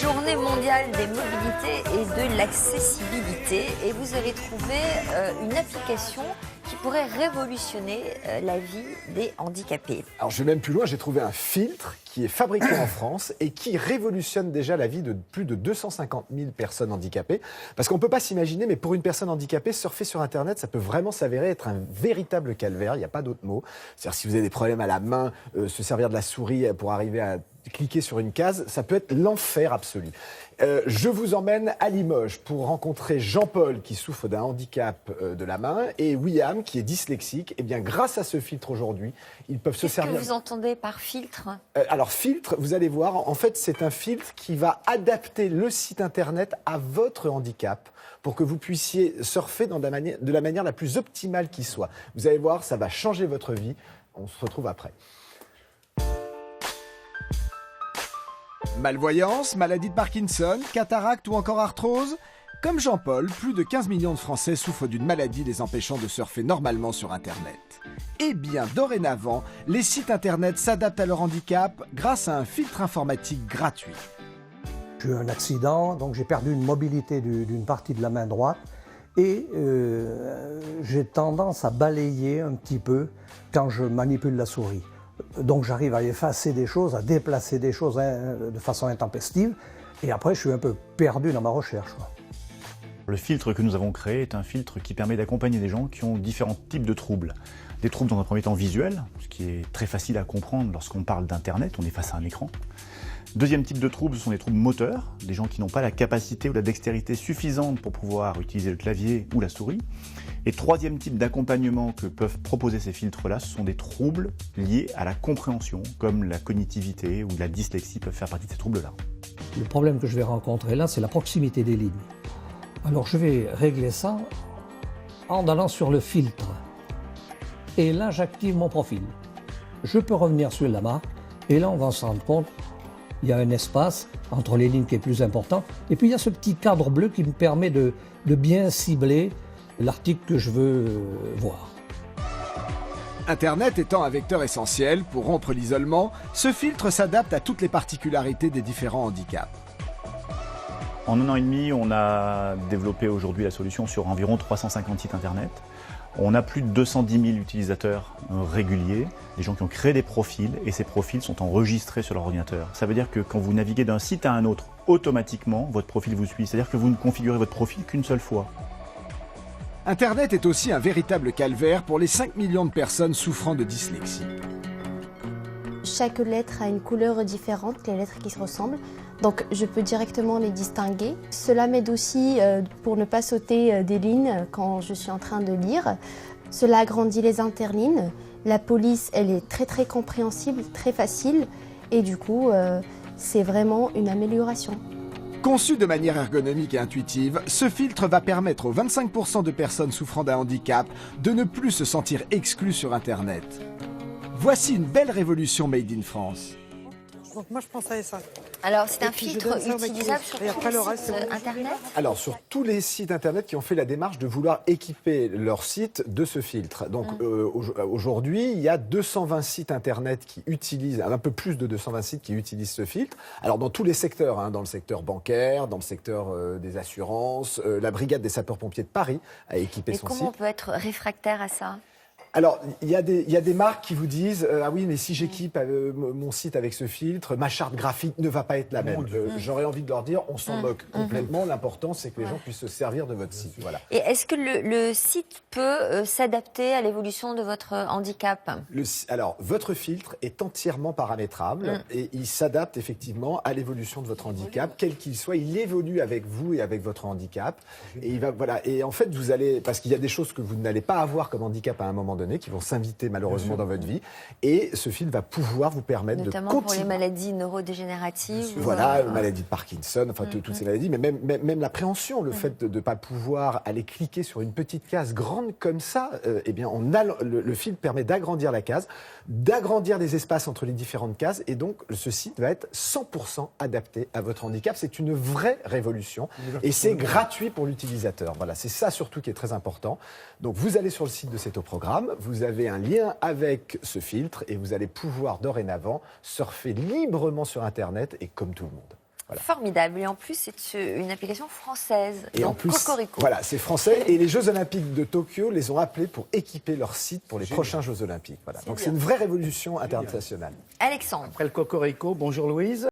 Journée mondiale des mobilités et de l'accessibilité. Et vous avez trouvé une application qui pourrait révolutionner la vie des handicapés. Alors je vais même plus loin, j'ai trouvé un filtre qui est fabriqué en France et qui révolutionne déjà la vie de plus de 250 000 personnes handicapées. Parce qu'on ne peut pas s'imaginer, mais pour une personne handicapée, surfer sur Internet, ça peut vraiment s'avérer être un véritable calvaire, il n'y a pas d'autre mot. C'est-à-dire si vous avez des problèmes à la main, se servir de la souris pour arriver à cliquer sur une case, ça peut être l'enfer absolu. Je vous emmène à Limoges pour rencontrer Jean-Paul qui souffre d'un handicap de la main et William qui est dyslexique. Et bien grâce à ce filtre aujourd'hui, ils peuvent se servir... Qu'est-ce que vous entendez par filtre ? Alors filtre, vous allez voir, en fait c'est un filtre qui va adapter le site internet à votre handicap pour que vous puissiez surfer de la manière la plus optimale qui soit. Vous allez voir, ça va changer votre vie. On se retrouve après. Malvoyance, maladie de Parkinson, cataracte ou encore arthrose ? Comme Jean-Paul, plus de 15 millions de Français souffrent d'une maladie les empêchant de surfer normalement sur Internet. Eh bien, dorénavant, les sites Internet s'adaptent à leur handicap grâce à un filtre informatique gratuit. J'ai eu un accident, donc j'ai perdu une mobilité d'une partie de la main droite et j'ai tendance à balayer un petit peu quand je manipule la souris. Donc j'arrive à effacer des choses, à déplacer des choses de façon intempestive et après je suis un peu perdu dans ma recherche. Le filtre que nous avons créé est un filtre qui permet d'accompagner des gens qui ont différents types de troubles. Des troubles dans un premier temps visuels, ce qui est très facile à comprendre lorsqu'on parle d'Internet, on est face à un écran. Deuxième type de troubles, ce sont les troubles moteurs, des gens qui n'ont pas la capacité ou la dextérité suffisante pour pouvoir utiliser le clavier ou la souris. Et troisième type d'accompagnement que peuvent proposer ces filtres-là, ce sont des troubles liés à la compréhension, comme la cognitivité ou la dyslexie peuvent faire partie de ces troubles-là. Le problème que je vais rencontrer là, c'est la proximité des lignes. Alors je vais régler ça en allant sur le filtre. Et là, j'active mon profil. Je peux revenir sur la marque et là, on va se rendre compte il y a un espace entre les lignes qui est plus important. Et puis il y a ce petit cadre bleu qui me permet de bien cibler l'article que je veux voir. Internet étant un vecteur essentiel pour rompre l'isolement, ce filtre s'adapte à toutes les particularités des différents handicaps. En 1 an et demi, on a développé aujourd'hui la solution sur environ 350 sites Internet. On a plus de 210 000 utilisateurs réguliers, des gens qui ont créé des profils et ces profils sont enregistrés sur leur ordinateur. Ça veut dire que quand vous naviguez d'un site à un autre, automatiquement, votre profil vous suit. C'est-à-dire que vous ne configurez votre profil qu'une seule fois. Internet est aussi un véritable calvaire pour les 5 millions de personnes souffrant de dyslexie. Chaque lettre a une couleur différente, les lettres qui se ressemblent. Donc je peux directement les distinguer. Cela m'aide aussi pour ne pas sauter des lignes quand je suis en train de lire. Cela agrandit les interlignes. La police, elle est très compréhensible, très facile. Et du coup, c'est vraiment une amélioration. Conçu de manière ergonomique et intuitive, ce filtre va permettre aux 25% de personnes souffrant d'un handicap de ne plus se sentir exclus sur Internet. Voici une belle révolution made in France. Donc moi je pensais à ça. Alors c'est un puis, je filtre donne ça au utilisable mec. sur Et tous après, les le reste, sites c'est bon. Internet ? Alors, sur tous les sites Internet qui ont fait la démarche de vouloir équiper leur site de ce filtre. Donc, aujourd'hui, il y a 220 sites Internet qui utilisent, un peu plus de 220 sites qui utilisent ce filtre. Alors, dans tous les secteurs, hein, dans le secteur bancaire, dans le secteur des assurances, la brigade des sapeurs-pompiers de Paris a équipé Mais son comment site. on peut être réfractaire à ça ? Alors, il y a des marques qui vous disent ah oui, mais si j'équipe mon site avec ce filtre, ma charte graphique ne va pas être la même. J'aurais envie de leur dire, on s'en moque complètement. L'important, c'est que les gens puissent se servir de votre site. Voilà. Et est-ce que le site peut s'adapter à l'évolution de votre handicap ? Alors, votre filtre est entièrement paramétrable et il s'adapte effectivement à l'évolution de votre handicap, quel qu'il soit. Il évolue avec vous et avec votre handicap. Et il va, voilà. Et en fait, vous allez, parce qu'il y a des choses que vous n'allez pas avoir comme handicap à un moment donné, qui vont s'inviter malheureusement dans votre vie. Et ce film va pouvoir vous permettre notamment de continuer. pour les maladies neurodégénératives. Voilà, maladie de Parkinson, enfin toutes ces maladies, mais même l'appréhension, le fait de ne pas pouvoir aller cliquer sur une petite case grande comme ça, eh bien le film permet d'agrandir la case, d'agrandir les espaces entre les différentes cases, et donc ce site va être 100% adapté à votre handicap. C'est une vraie révolution et c'est gratuit pour l'utilisateur. Voilà, c'est ça surtout qui est très important. Donc vous allez sur le site de C'est au programme, vous avez un lien avec ce filtre et vous allez pouvoir dorénavant surfer librement sur Internet et comme tout le monde. Formidable. Et en plus, c'est une application française. Et donc en plus, Cocorico. voilà, c'est français. Et les Jeux Olympiques de Tokyo les ont appelés pour équiper leur site pour les prochains Jeux Olympiques. Voilà. Donc c'est une vraie révolution internationale. Alexandre. Après le Cocorico, bonjour Louise.